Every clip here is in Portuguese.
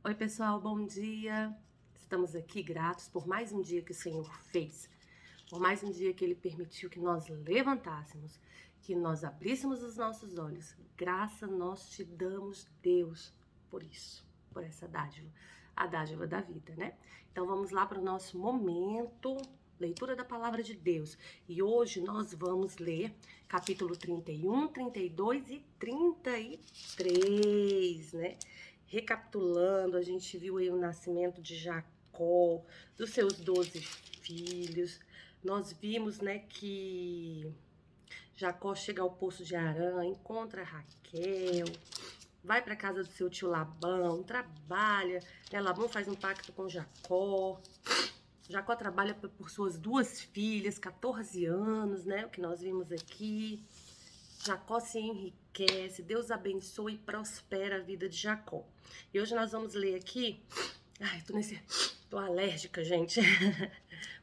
Oi, pessoal, bom dia. Estamos aqui gratos por mais um dia que o Senhor fez, por mais um dia que Ele permitiu que nós levantássemos, que nós abríssemos os nossos olhos. Graça nós te damos, Deus, por isso, por essa dádiva, a dádiva da vida, né? Então vamos lá para o nosso momento, leitura da palavra de Deus. E hoje nós vamos ler capítulo 31, 32 e 33, né? Recapitulando, a gente viu aí o nascimento de Jacó, dos seus 12 filhos. Nós vimos, né, que Jacó chega ao poço de Harã, encontra Raquel, vai para casa do seu tio Labão, trabalha, né? Labão faz um pacto com Jacó. Jacó trabalha por suas 2 filhas, 14 anos, né? O que nós vimos aqui. Jacó se enriquece, Deus abençoa e prospera a vida de Jacó. E hoje nós vamos ler aqui, tô alérgica, gente,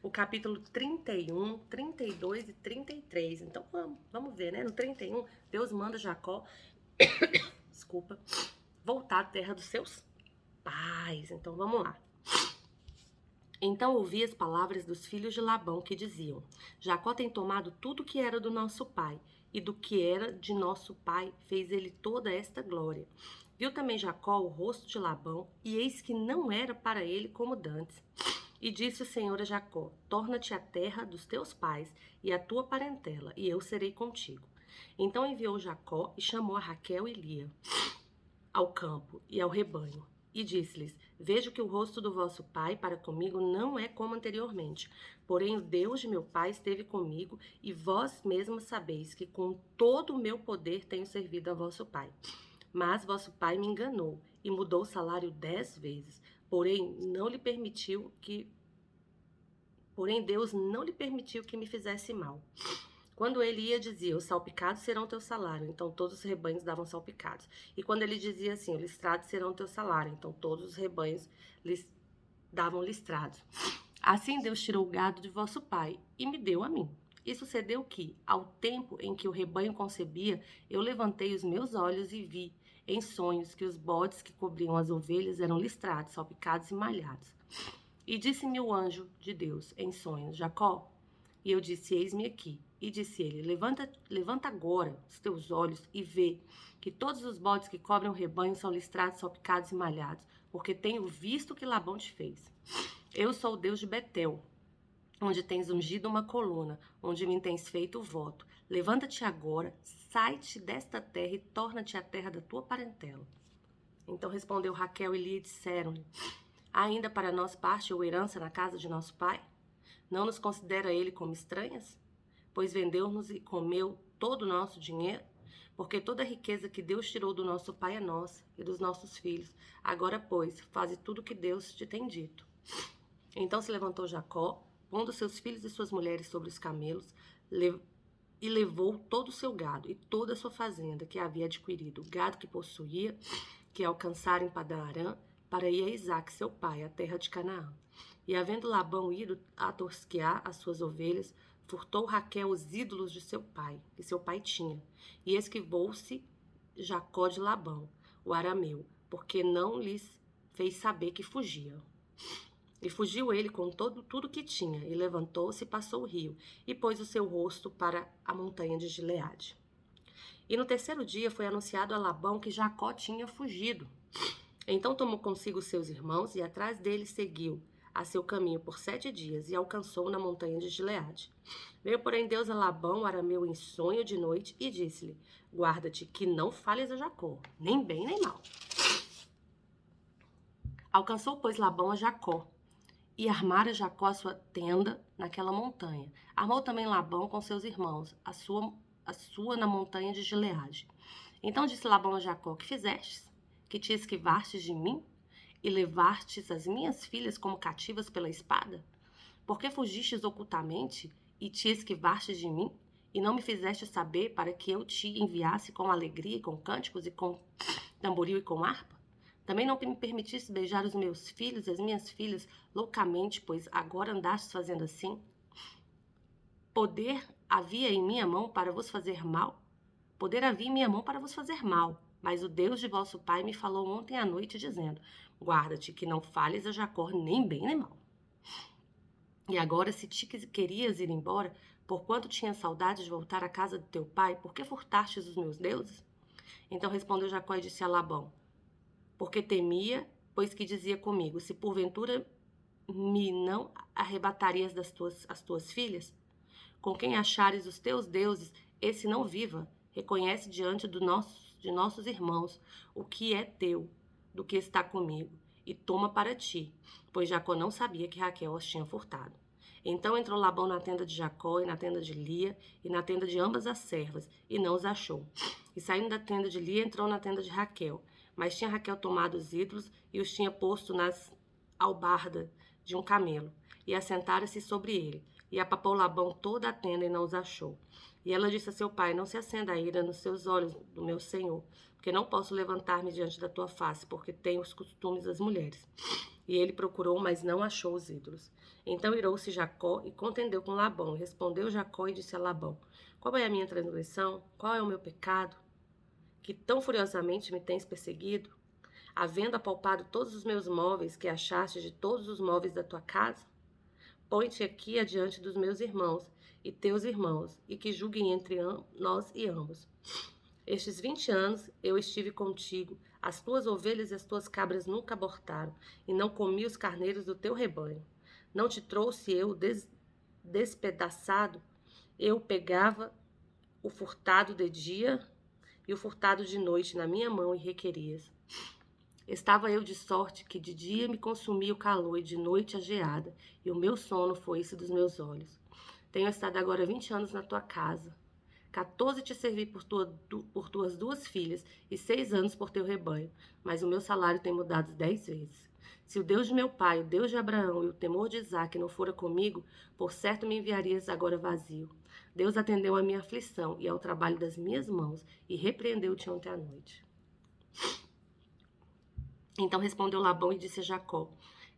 o capítulo 31, 32 e 33. Então vamos ver, né? No 31, Deus manda Jacó, desculpa, voltar à terra dos seus pais. Então vamos lá. Então ouvi as palavras dos filhos de Labão que diziam: Jacó tem tomado tudo que era do nosso pai, e do que era de nosso pai fez ele toda esta glória. Viu também Jacó o rosto de Labão, e eis que não era para ele como dantes. E disse o Senhor a Jacó: Torna-te à terra dos teus pais e à tua parentela, e eu serei contigo. Então enviou Jacó e chamou a Raquel e Lia ao campo e ao rebanho. E disse-lhes: Vejo que o rosto do vosso pai para comigo não é como anteriormente. Porém, o Deus de meu pai esteve comigo, e vós mesmos sabeis que com todo o meu poder tenho servido a vosso pai. Mas vosso pai me enganou e mudou o salário 10 vezes. Porém, Deus não lhe permitiu que me fizesse mal. Quando ele ia, dizia: os salpicados serão teu salário. Então todos os rebanhos davam salpicados. E quando ele dizia assim: os listrados serão teu salário. Então todos os rebanhos davam listrados. Assim Deus tirou o gado de vosso pai e me deu a mim. E sucedeu que, ao tempo em que o rebanho concebia, eu levantei os meus olhos e vi, em sonhos, que os bodes que cobriam as ovelhas eram listrados, salpicados e malhados. E disse-me o anjo de Deus, em sonhos: Jacó. E eu disse: eis-me aqui. E disse ele: levanta agora os teus olhos e vê que todos os bodes que cobrem o rebanho são listrados, salpicados e malhados, porque tenho visto o que Labão te fez. Eu sou o Deus de Betel, onde tens ungido uma coluna, onde me tens feito o voto. Levanta-te agora, sai-te desta terra e torna-te à terra da tua parentela. Então respondeu Raquel e Lia e disseram-lhe: ainda para nós parte ou herança na casa de nosso pai? Não nos considera ele como estranhas? Pois vendeu-nos e comeu todo o nosso dinheiro? Porque toda a riqueza que Deus tirou do nosso pai é nossa e dos nossos filhos. Agora, pois, faze tudo o que Deus te tem dito. Então se levantou Jacó, pondo seus filhos e suas mulheres sobre os camelos, e levou todo o seu gado e toda a sua fazenda que havia adquirido, o gado que possuía, que alcançara em Padã-Arã, para ir a Isaque, seu pai, à terra de Canaã. E havendo Labão ido a tosquear as suas ovelhas, furtou Raquel os ídolos de seu pai, que seu pai tinha, e esquivou-se Jacó de Labão, o arameu, porque não lhes fez saber que fugia. E fugiu ele com tudo que tinha, e levantou-se e passou o rio, e pôs o seu rosto para a montanha de Gileade. E no 3º dia foi anunciado a Labão que Jacó tinha fugido. Então tomou consigo seus irmãos, e atrás deles seguiu a seu caminho por 7 dias, e alcançou na montanha de Gileade. Veio, porém, Deus a Labão, o arameu, em sonho de noite, e disse-lhe: guarda-te, que não fales a Jacó, nem bem nem mal. Alcançou, pois, Labão a Jacó, e armara Jacó a sua tenda naquela montanha. Armou também Labão com seus irmãos, a sua na montanha de Gileade. Então disse Labão a Jacó: que fizestes? Que te esquivastes de mim? E levastes as minhas filhas como cativas pela espada? Por que fugistes ocultamente e te esquivastes de mim? E não me fizeste saber para que eu te enviasse com alegria, com cânticos e com tamboril e com harpa? Também não me permitiste beijar os meus filhos e as minhas filhas loucamente, pois agora andastes fazendo assim? Poder havia em minha mão para vos fazer mal? Poder havia em minha mão para vos fazer mal, Mas o Deus de vosso pai me falou ontem à noite, dizendo: guarda-te que não fales a Jacó nem bem nem mal. E agora, se te querias ir embora, porquanto tinha saudade de voltar à casa do teu pai, por que furtastes os meus deuses? Então respondeu Jacó e disse a Labão: porque temia, pois que dizia comigo: se porventura me não arrebatarias as tuas filhas? Com quem achares os teus deuses, esse não viva. Reconhece diante de nossos irmãos o que é teu, do que está comigo, e toma para ti, pois Jacó não sabia que Raquel as tinha furtado. Então entrou Labão na tenda de Jacó e na tenda de Lia e na tenda de ambas as servas, e não os achou. E saindo da tenda de Lia, entrou na tenda de Raquel. Mas tinha Raquel tomado os ídolos e os tinha posto nas albardas de um camelo, e assentara-se sobre ele. E apapou Labão toda a tenda e não os achou. E ela disse a seu pai: não se acenda a ira nos seus olhos do meu senhor, porque não posso levantar-me diante da tua face, porque tenho os costumes das mulheres. E ele procurou, mas não achou os ídolos. Então irou-se Jacó e contendeu com Labão. E respondeu Jacó e disse a Labão: qual é a minha transgressão? Qual é o meu pecado? Que tão furiosamente me tens perseguido? Havendo apalpado todos os meus móveis que achaste de todos os móveis da tua casa? Põe-te aqui adiante dos meus irmãos e teus irmãos, e que julguem entre nós e ambos. Estes 20 anos eu estive contigo, as tuas ovelhas e as tuas cabras nunca abortaram, e não comi os carneiros do teu rebanho. Não te trouxe eu despedaçado? Eu pegava o furtado de dia e o furtado de noite na minha mão e requerias. Estava eu de sorte que de dia me consumia o calor e de noite a geada, e o meu sono foi esse dos meus olhos. Tenho estado agora 20 anos na tua casa. 14 te servi por tuas 2 filhas, e 6 anos por teu rebanho, mas o meu salário tem mudado 10 vezes. Se o Deus de meu pai, o Deus de Abraão e o temor de Isaque não fora comigo, por certo me enviarias agora vazio. Deus atendeu à minha aflição e ao trabalho das minhas mãos, e repreendeu-te ontem à noite. Então respondeu Labão e disse a Jacó: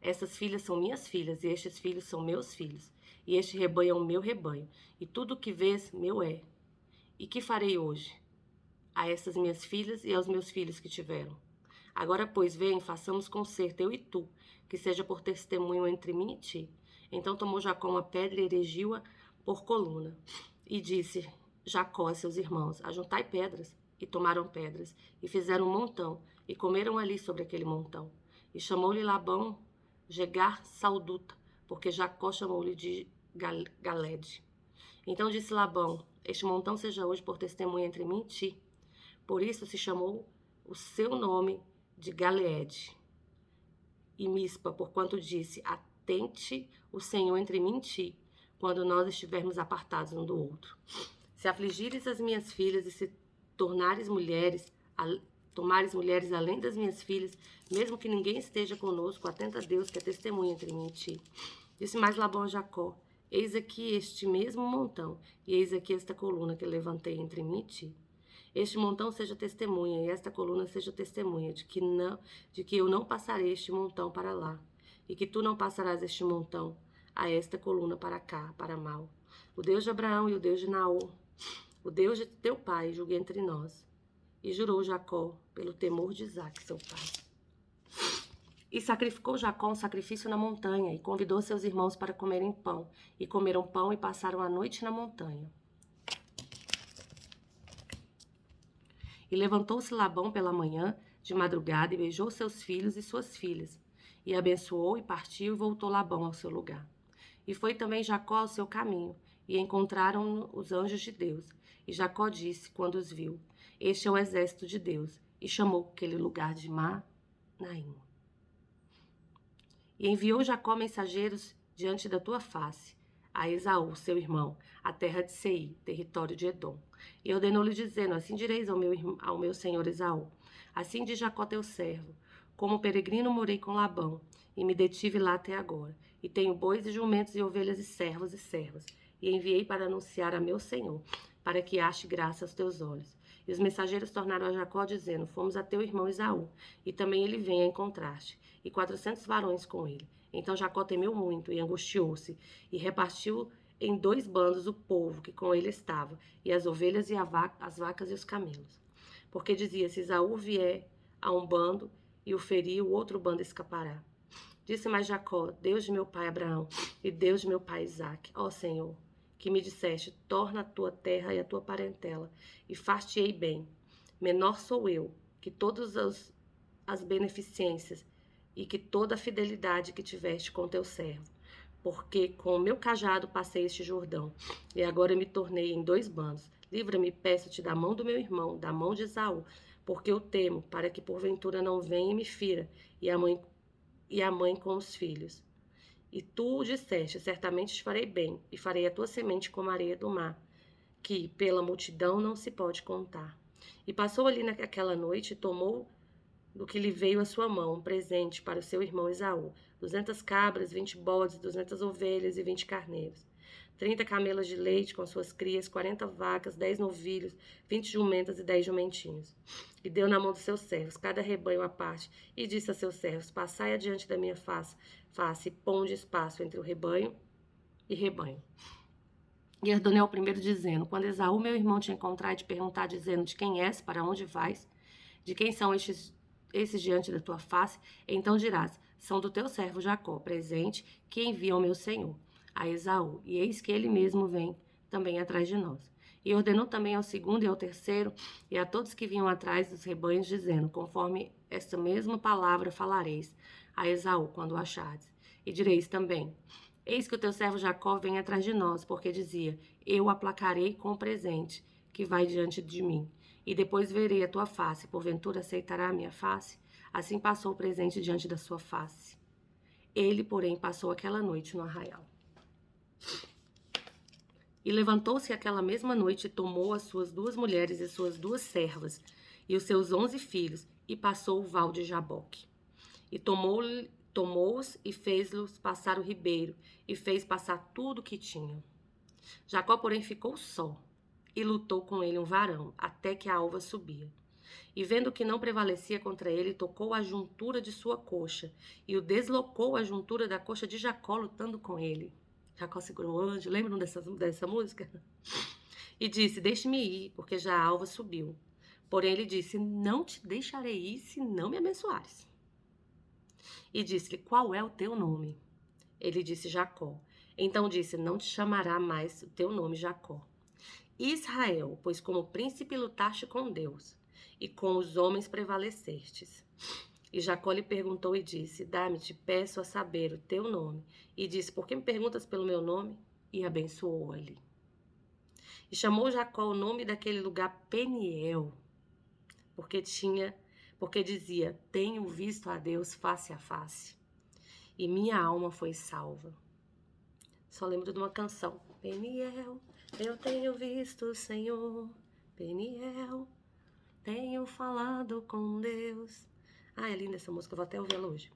essas filhas são minhas filhas, e estes filhos são meus filhos, e este rebanho é o meu rebanho, e tudo o que vês, meu é. E que farei hoje a essas minhas filhas e aos meus filhos que tiveram? Agora, pois, vem, façamos concerto, eu e tu, que seja por testemunho entre mim e ti. Então tomou Jacó uma pedra e erigiu-a por coluna. E disse Jacó a seus irmãos: ajuntai pedras. E tomaram pedras, e fizeram um montão, e comeram ali sobre aquele montão. E chamou-lhe Labão Jegar Salduta, porque Jacó chamou-lhe de Galede. Então disse Labão: este montão seja hoje por testemunha entre mim e ti. Por isso se chamou o seu nome de Galeede. E Mispa, porquanto disse: atente o Senhor entre mim e ti, quando nós estivermos apartados um do outro. Se afligires as minhas filhas e se tomares mulheres além das minhas filhas, mesmo que ninguém esteja conosco, atenta a Deus, que é testemunha entre mim e ti. Disse mais Labão a Jacó: eis aqui este mesmo montão, e eis aqui esta coluna que levantei entre mim e ti. Este montão seja testemunha, e esta coluna seja testemunha de que eu não passarei este montão para lá, e que tu não passarás este montão a esta coluna para cá, para mal. O Deus de Abraão e o Deus de Naor, o Deus de teu pai, julgue entre nós. E jurou Jacó pelo temor de Isaque, seu pai. E sacrificou Jacó um sacrifício na montanha, e convidou seus irmãos para comerem pão. E comeram pão e passaram a noite na montanha. E levantou-se Labão pela manhã, de madrugada, e beijou seus filhos e suas filhas. E abençoou, e partiu, e voltou Labão ao seu lugar. E foi também Jacó ao seu caminho, e encontraram os anjos de Deus. E Jacó disse, quando os viu: este é o exército de Deus. E chamou aquele lugar de Manaim. E enviou Jacó mensageiros diante da tua face, a Esaú, seu irmão, a terra de Seir, território de Edom. E ordenou-lhe, dizendo: assim direis ao meu senhor Esaú: assim diz Jacó teu servo: como peregrino morei com Labão, e me detive lá até agora. E tenho bois e jumentos e ovelhas e servos e servas. E enviei para anunciar a meu senhor, para que ache graça aos teus olhos. E os mensageiros tornaram a Jacó, dizendo: fomos a teu irmão Esaú, e também ele vem a encontrar-te, e 400 varões com ele. Então Jacó temeu muito e angustiou-se, e repartiu em 2 bandos o povo que com ele estava, e as ovelhas e as vacas e os camelos. porque dizia, se Esaú vier a um bando e o ferir, o outro bando escapará. Disse mais Jacó, Deus de meu pai Abraão e Deus de meu pai Isaque, ó Senhor, que me disseste, torna a tua terra e a tua parentela, e far-te-ei bem. Menor sou eu, que todas as beneficências e que toda a fidelidade que tiveste com teu servo. Porque com o meu cajado passei este Jordão, e agora me tornei em 2 bandos. Livra-me, peço-te, da mão do meu irmão, da mão de Esaú, porque eu temo, para que porventura não venha e me fira, e a mãe com os filhos. E tu disseste, certamente te farei bem, e farei a tua semente como a areia do mar, que pela multidão não se pode contar. E passou ali naquela noite e tomou do que lhe veio à sua mão, um presente para o seu irmão Esaú, 200 cabras, 20 bodes, 200 ovelhas e 20 carneiros, 30 camelas de leite com suas crias, 40 vacas, 10 novilhos, 20 jumentas e 10 jumentinhos. E deu na mão dos seus servos, cada rebanho à parte, e disse a seus servos, passai adiante da minha face, e ponde espaço entre o rebanho e rebanho. E ordenou ao primeiro, dizendo, quando Esaú, meu irmão, te encontrar e te perguntar, dizendo, de quem és, para onde vais, de quem são esses diante da tua face, então dirás, são do teu servo Jacó, presente, que envia ao meu senhor, a Esaú, e eis que ele mesmo vem também atrás de nós. E ordenou também ao segundo e ao terceiro, e a todos que vinham atrás dos rebanhos, dizendo, conforme esta mesma palavra falareis a Esaú, quando o achardes. E direis também, eis que o teu servo Jacó vem atrás de nós, porque dizia, eu o aplacarei com o presente que vai diante de mim. E depois verei a tua face, porventura aceitará a minha face? Assim passou o presente diante da sua face. Ele, porém, passou aquela noite no arraial. E levantou-se aquela mesma noite e tomou as suas 2 mulheres e suas 2 servas, e os seus 11 filhos, e passou o val de Jaboque. E tomou-os e fez-los passar o ribeiro, e fez passar tudo o que tinham. Jacó, porém, ficou só, e lutou com ele um varão, até que a alva subia. E vendo que não prevalecia contra ele, tocou a juntura de sua coxa, e o deslocou a juntura da coxa de Jacó, lutando com ele. Jacó segurou o anjo, lembram dessa música? E disse, deixe-me ir, porque já a alva subiu. Porém ele disse, não te deixarei ir, se não me abençoares. E disse-lhe, qual é o teu nome? Ele disse, Jacó. Então disse, não te chamará mais o teu nome Jacó, Israel, pois como príncipe lutaste com Deus, e com os homens prevalecestes. E Jacó lhe perguntou e disse, dá-me, te peço a saber o teu nome. E disse, por que me perguntas pelo meu nome? E abençoou ali. E chamou Jacó o nome daquele lugar Peniel, porque dizia, tenho visto a Deus face a face, e minha alma foi salva. Só lembro de uma canção, Peniel, eu tenho visto o Senhor, Peniel, tenho falado com Deus. É linda essa música, eu vou até ouvi-la hoje.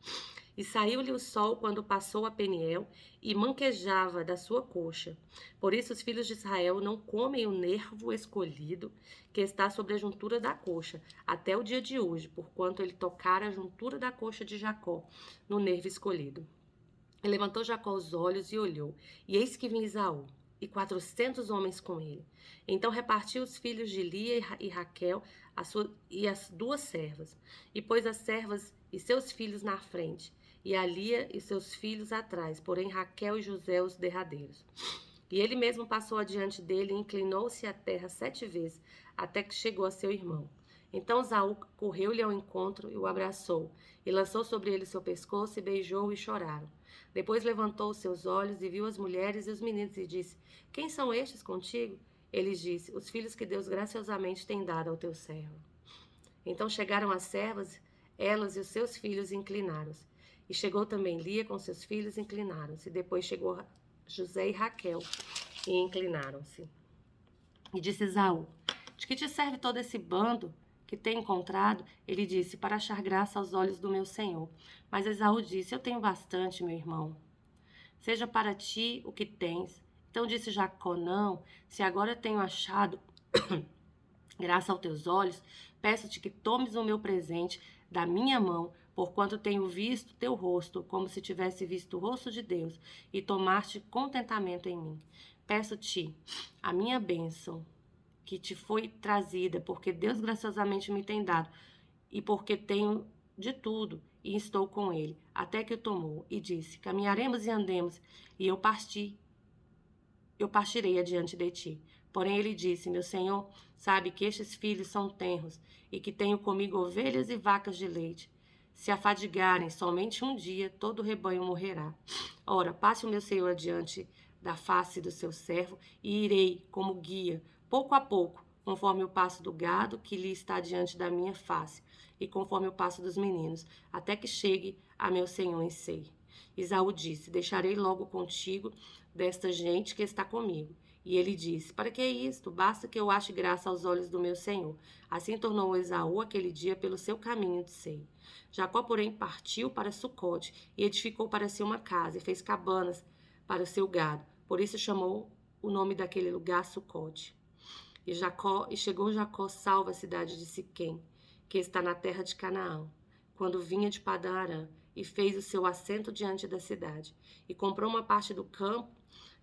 E saiu-lhe o sol quando passou a Peniel e manquejava da sua coxa. Por isso os filhos de Israel não comem o nervo escolhido que está sobre a juntura da coxa, até o dia de hoje, porquanto ele tocara a juntura da coxa de Jacó, no nervo escolhido. E levantou Jacó os olhos e olhou, e eis que vinha Esaú, e 400 homens com ele. Então repartiu os filhos de Lia e Raquel e as 2 servas, e pôs as servas e seus filhos na frente, e a Lia e seus filhos atrás, porém Raquel e José os derradeiros. E ele mesmo passou adiante dele e inclinou-se à terra 7 vezes, até que chegou a seu irmão. Então Esaú correu-lhe ao encontro e o abraçou, e lançou sobre ele seu pescoço e beijou-o e choraram. Depois levantou os seus olhos e viu as mulheres e os meninos e disse, quem são estes contigo? Ele disse, os filhos que Deus graciosamente tem dado ao teu servo. Então chegaram as servas, elas e os seus filhos inclinaram-se. E chegou também Lia com seus filhos e inclinaram-se. Depois chegou José e Raquel e inclinaram-se. E disse Esaú, de que te serve todo esse bando que tem encontrado? Ele disse, para achar graça aos olhos do meu senhor. Mas Esaú disse, eu tenho bastante, meu irmão. Seja para ti o que tens. Então disse Jacó, não, se agora tenho achado graça aos teus olhos, peço-te que tomes o meu presente da minha mão, porquanto tenho visto teu rosto, como se tivesse visto o rosto de Deus, e tomaste contentamento em mim. Peço-te a minha bênção que te foi trazida, porque Deus graciosamente me tem dado, e porque tenho de tudo, e estou com ele, até que o tomou, e disse, caminharemos e andemos, e eu partirei adiante de ti. Porém ele disse, meu senhor, sabe que estes filhos são tenros, e que tenho comigo ovelhas e vacas de leite. Se afadigarem somente um dia, todo o rebanho morrerá. Ora, passe o meu senhor adiante da face do seu servo, e irei como guia, pouco a pouco, conforme o passo do gado que lhe está diante da minha face, e conforme o passo dos meninos, até que chegue a meu senhor em Sei. Esaú disse, deixarei logo contigo desta gente que está comigo. E ele disse, para que isto? Basta que eu ache graça aos olhos do meu senhor. Assim tornou Esaú aquele dia pelo seu caminho de Sei. Jacó, porém, partiu para Sucote e edificou para si uma casa e fez cabanas para o seu gado. Por isso chamou o nome daquele lugar Sucote. E chegou Jacó salvo à cidade de Siquém, que está na terra de Canaã, quando vinha de Padã Arã, e fez o seu assento diante da cidade, e comprou uma parte do campo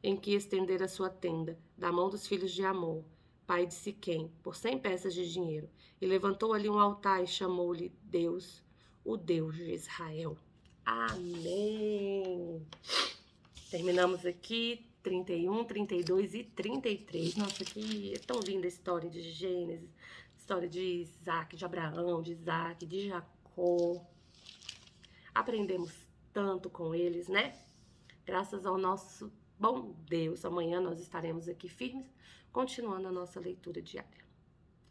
em que estendera a sua tenda, da mão dos filhos de Amor, pai de Siquém, por 100 peças de dinheiro, e levantou ali um altar e chamou-lhe Deus, o Deus de Israel. Amém! Terminamos aqui 31, 32 e 33. Nossa, que é tão linda a história de Gênesis, história de Isaac, de Abraão, de Isaac, de Jacó. Aprendemos tanto com eles, né? Graças ao nosso bom Deus. Amanhã nós estaremos aqui firmes, continuando a nossa leitura diária.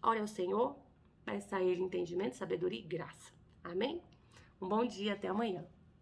Ore ao Senhor, peça a Ele entendimento, sabedoria e graça. Amém? Um bom dia, até amanhã.